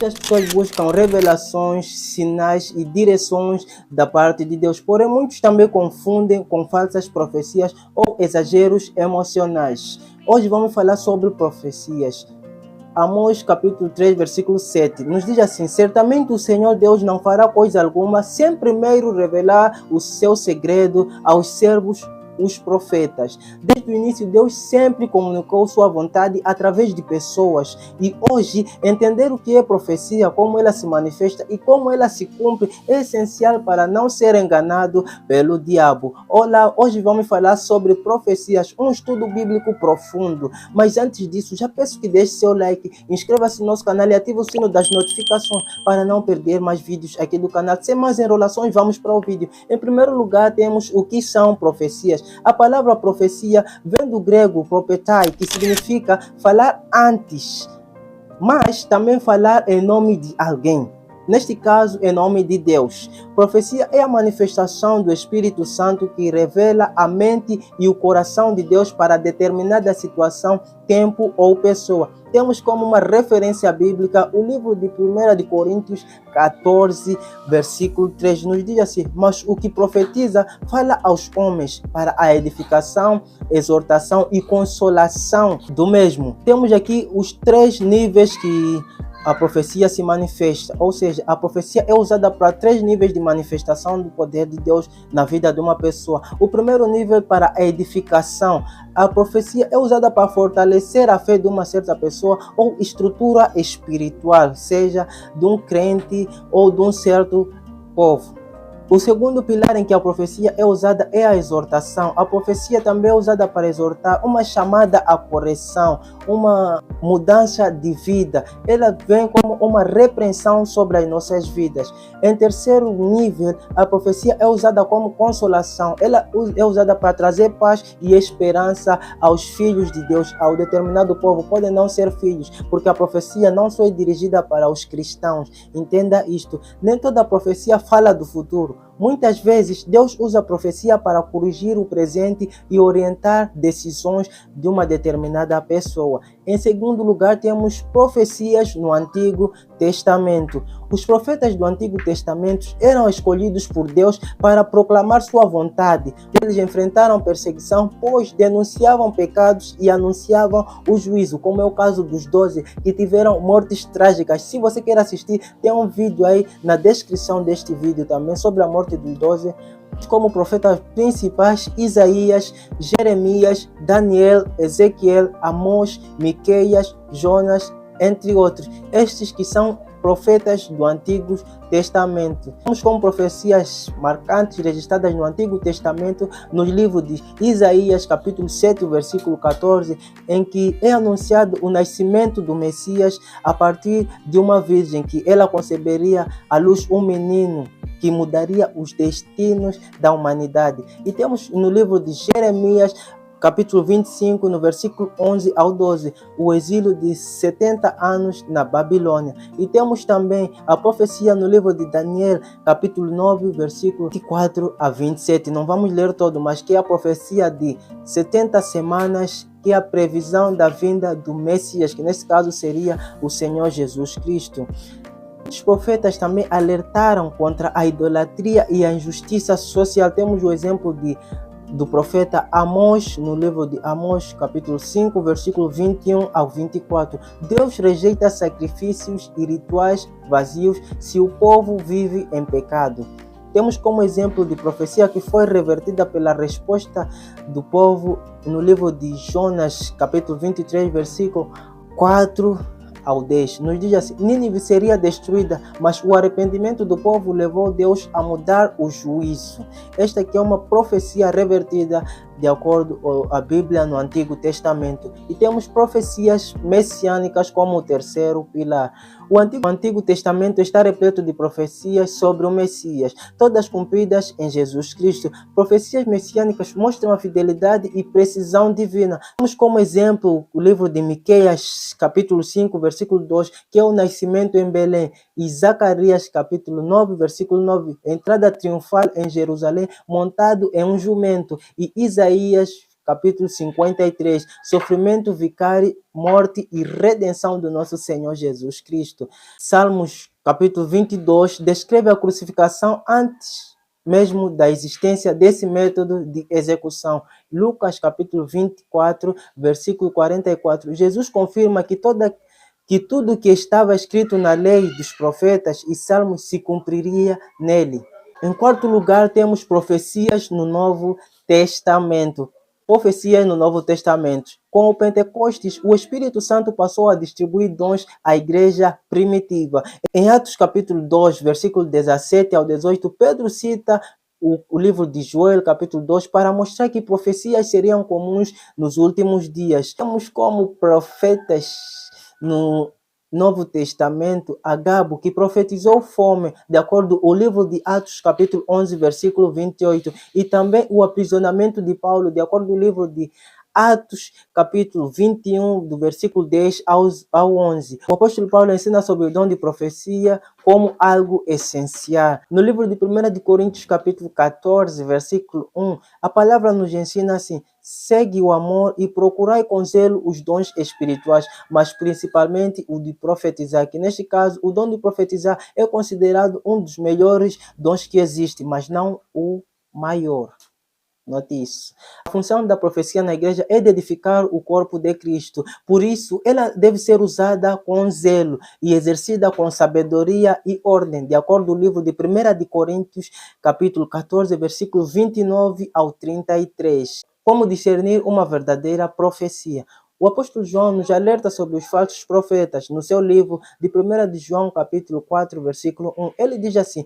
Muitas pessoas buscam revelações, sinais e direções da parte de Deus, porém muitos também confundem com falsas profecias ou exageros emocionais. Hoje vamos falar sobre profecias. Amós capítulo 3, versículo 7, nos diz assim: certamente o Senhor Deus não fará coisa alguma sem primeiro revelar o seu segredo aos servos, os profetas. Desde o início, Deus sempre comunicou sua vontade através de pessoas. E hoje, entender o que é profecia, como ela se manifesta e como ela se cumpre é essencial para não ser enganado pelo diabo. Olá, hoje vamos falar sobre profecias, um estudo bíblico profundo. Mas antes disso, já peço que deixe seu like, inscreva-se no nosso canal e ative o sino das notificações para não perder mais vídeos aqui do canal. Sem mais enrolações, vamos para o vídeo. Em primeiro lugar, temos o que são profecias. A palavra profecia vem do grego propetai, que significa falar antes, mas também falar em nome de alguém. Neste caso, em nome de Deus. Profecia é a manifestação do Espírito Santo que revela a mente e o coração de Deus para determinada situação, tempo ou pessoa. Temos como uma referência bíblica o livro de 1 de Coríntios 14, versículo 3. Nos diz assim: mas o que profetiza fala aos homens para a edificação, exortação e consolação do mesmo. Temos aqui os 3 níveis que a profecia se manifesta, ou seja, a profecia é usada para 3 níveis de manifestação do poder de Deus na vida de uma pessoa. O primeiro nível é para a edificação. A profecia é usada para fortalecer a fé de uma certa pessoa ou estrutura espiritual, seja de um crente ou de um certo povo. O segundo pilar em que a profecia é usada é a exortação. A profecia também é usada para exortar, uma chamada à correção, uma mudança de vida. Ela vem como uma repreensão sobre as nossas vidas. Em terceiro nível, a profecia é usada como consolação. Ela é usada para trazer paz e esperança aos filhos de Deus, ao determinado povo. Podem não ser filhos, porque a profecia não só é dirigida para os cristãos. Entenda isto. Nem toda profecia fala do futuro. Muitas vezes, Deus usa a profecia para corrigir o presente e orientar decisões de uma determinada pessoa. Em segundo lugar, temos profecias no Antigo Testamento. Os profetas do Antigo Testamento eram escolhidos por Deus para proclamar sua vontade. Eles enfrentaram perseguição, pois denunciavam pecados e anunciavam o juízo, como é o caso dos 12 que tiveram mortes trágicas. Se você quer assistir, tem um vídeo aí na descrição deste vídeo também sobre a morte dos 12. Como profetas principais: Isaías, Jeremias, Daniel, Ezequiel, Amós, Miqueias, Jonas, entre outros. Estes que são profetas do Antigo Testamento. Temos como profecias marcantes registradas no Antigo Testamento nos livros de Isaías, capítulo 7, versículo 14, em que é anunciado o nascimento do Messias a partir de uma virgem, que ela conceberia à luz um menino que mudaria os destinos da humanidade. E temos no livro de Jeremias, capítulo 25, no versículo 11 ao 12, o exílio de 70 anos na Babilônia. E temos também a profecia no livro de Daniel, capítulo 9, versículo 24 a 27. Não vamos ler todo, mas que é a profecia de 70 semanas, que é a previsão da vinda do Messias, que nesse caso seria o Senhor Jesus Cristo. Os profetas também alertaram contra a idolatria e a injustiça social. Temos o exemplo do profeta Amós, no livro de Amós, capítulo 5, versículo 21 ao 24. Deus rejeita sacrifícios e rituais vazios se o povo vive em pecado. Temos como exemplo de profecia que foi revertida pela resposta do povo no livro de Jonas, capítulo 23, versículo 4 ao 10. Nos diz assim: Nínive seria destruída, mas o arrependimento do povo levou Deus a mudar o juízo. Esta aqui é uma profecia revertida de acordo com a Bíblia no Antigo Testamento. E temos profecias messiânicas como o terceiro pilar. O Antigo Testamento está repleto de profecias sobre o Messias, todas cumpridas em Jesus Cristo. Profecias messiânicas mostram a fidelidade e precisão divina. Temos como exemplo o livro de Miqueias, capítulo 5, versículo 2, que é o nascimento em Belém, e Zacarias, capítulo 9, versículo 9, entrada triunfal em Jerusalém, montado em um jumento, e Isaías, capítulo 53, sofrimento vicário, morte e redenção do nosso Senhor Jesus Cristo. Salmos, capítulo 22, descreve a crucificação antes mesmo da existência desse método de execução. Lucas, capítulo 24, versículo 44, Jesus confirma que tudo que estava escrito na lei dos profetas e salmos se cumpriria nele. Em quarto lugar, temos profecias no Novo Testamento. Profecias no Novo Testamento. Com o Pentecostes, o Espírito Santo passou a distribuir dons à igreja primitiva. Em Atos capítulo 2, versículo 17 ao 18, Pedro cita o livro de Joel, capítulo 2, para mostrar que profecias seriam comuns nos últimos dias. Temos como profetas no Novo Testamento, Agabo, que profetizou fome, de acordo com o livro de Atos, capítulo 11, versículo 28, e também o aprisionamento de Paulo, de acordo com o livro de Atos, capítulo 21, do versículo 10 ao 11. O apóstolo Paulo ensina sobre o dom de profecia como algo essencial. No livro de 1 de Coríntios, capítulo 14, versículo 1, a palavra nos ensina assim: segue o amor e procurai com zelo os dons espirituais, mas principalmente o de profetizar, que neste caso o dom de profetizar é considerado um dos melhores dons que existe, mas não o maior. Note isso. A função da profecia na igreja é de edificar o corpo de Cristo. Por isso, ela deve ser usada com zelo e exercida com sabedoria e ordem, de acordo com o livro de 1 de Coríntios, capítulo 14, versículo 29 ao 33. Como discernir uma verdadeira profecia? O apóstolo João nos alerta sobre os falsos profetas no seu livro de 1 de João, capítulo 4, versículo 1. Ele diz assim: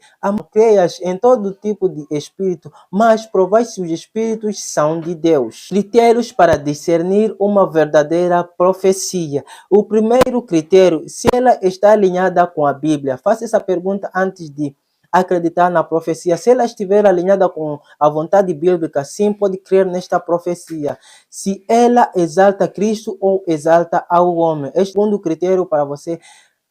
creias em todo tipo de espírito, mas provai se os espíritos são de Deus. Critérios para discernir uma verdadeira profecia. O primeiro critério, se ela está alinhada com a Bíblia. Faça essa pergunta antes de acreditar na profecia. Se ela estiver alinhada com a vontade bíblica, sim, pode crer nesta profecia. Se ela exalta Cristo ou exalta ao homem. Este é o segundo critério para você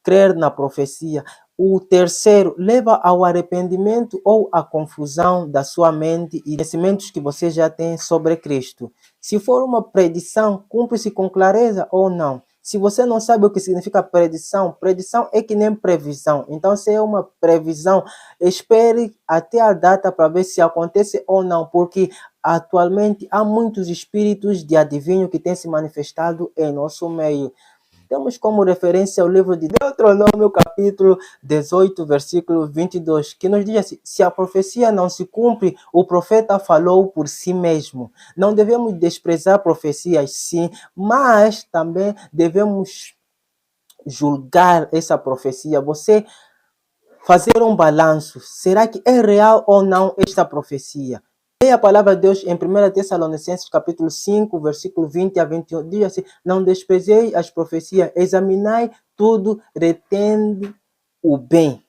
crer na profecia. O terceiro, leva ao arrependimento ou à confusão da sua mente e conhecimentos que você já tem sobre Cristo. Se for uma predição, cumpre-se com clareza ou não. Se você não sabe o que significa predição, predição é que nem previsão. Então, se é uma previsão, espere até a data para ver se acontece ou não, porque atualmente há muitos espíritos de adivinho que têm se manifestado em nosso meio. Temos como referência o livro de Deuteronômio, capítulo 18, versículo 22, que nos diz assim: se a profecia não se cumpre, o profeta falou por si mesmo. Não devemos desprezar profecias, sim, mas também devemos julgar essa profecia. Você fazer um balanço. Será que é real ou não esta profecia? A palavra de Deus em 1 Tessalonicenses capítulo 5, versículo 20 a 21, diz assim: não desprezei as profecias, examinai tudo, retende o bem.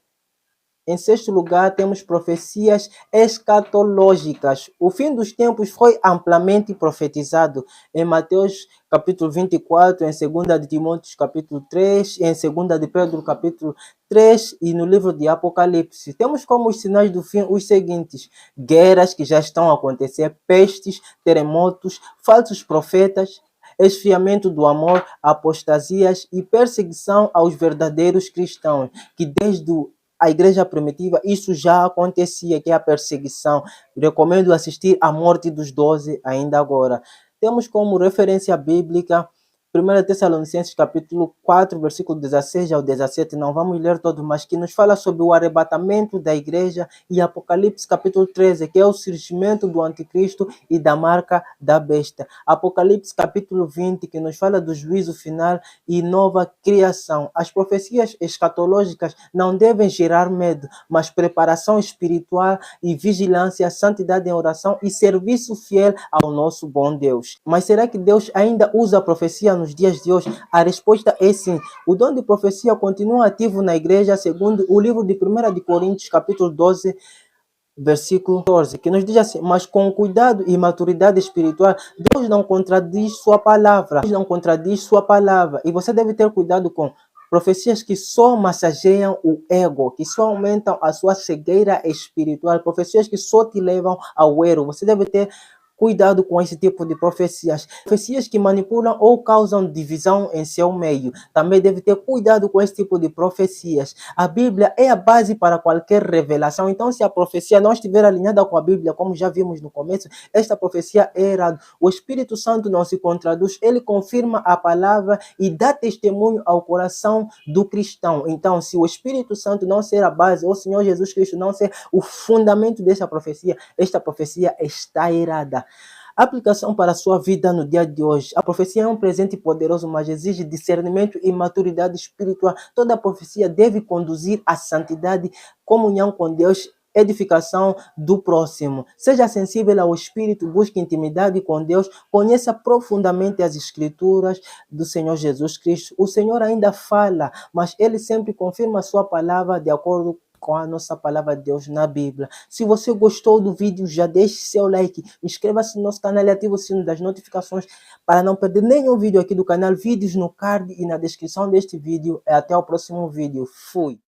Em sexto lugar, temos profecias escatológicas. O fim dos tempos foi amplamente profetizado em Mateus capítulo 24, em 2 de Timóteo capítulo 3, em 2 de Pedro capítulo 3 e no livro de Apocalipse. Temos como os sinais do fim os seguintes: guerras que já estão a acontecer, pestes, terremotos, falsos profetas, esfriamento do amor, apostasias e perseguição aos verdadeiros cristãos, que desde a igreja primitiva, isso já acontecia, que é a perseguição. Recomendo assistir à morte dos 12 ainda agora. Temos como referência bíblica 1 Tessalonicenses capítulo 4, versículo 16 ao 17, não vamos ler todo, mas que nos fala sobre o arrebatamento da igreja, e Apocalipse capítulo 13, que é o surgimento do anticristo e da marca da besta. Apocalipse capítulo 20, que nos fala do juízo final e nova criação. As profecias escatológicas não devem gerar medo, mas preparação espiritual e vigilância, santidade em oração e serviço fiel ao nosso bom Deus. Mas será que Deus ainda usa a profecia nos dias de hoje? A resposta é sim. O dom de profecia continua ativo na igreja, segundo o livro de 1 de Coríntios, capítulo 12, versículo 14, que nos diz assim: mas com cuidado e maturidade espiritual, Deus não contradiz sua palavra. Deus não contradiz sua palavra. E você deve ter cuidado com profecias que só massageiam o ego, que só aumentam a sua cegueira espiritual, profecias que só te levam ao erro. Você deve ter cuidado com esse tipo de profecias. Profecias que manipulam ou causam divisão em seu meio. Também deve ter cuidado com esse tipo de profecias. A Bíblia é a base para qualquer revelação. Então, se a profecia não estiver alinhada com a Bíblia, como já vimos no começo, esta profecia é errada. O Espírito Santo não se contraduz, ele confirma a palavra e dá testemunho ao coração do cristão. Então, se o Espírito Santo não ser a base, ou o Senhor Jesus Cristo não ser o fundamento dessa profecia, esta profecia está errada. Aplicação para a sua vida no dia de hoje. A profecia é um presente poderoso, mas exige discernimento e maturidade espiritual. Toda profecia deve conduzir à santidade, comunhão com Deus, edificação do próximo. Seja sensível ao Espírito, busque intimidade com Deus, conheça profundamente as Escrituras do Senhor Jesus Cristo. O Senhor ainda fala, mas Ele sempre confirma a sua palavra de acordo com a nossa palavra de Deus na Bíblia. Se você gostou do vídeo, já deixe seu like, inscreva-se no nosso canal e ative o sino das notificações para não perder nenhum vídeo aqui do canal. Vídeos no card e na descrição deste vídeo. Até o próximo vídeo. Fui!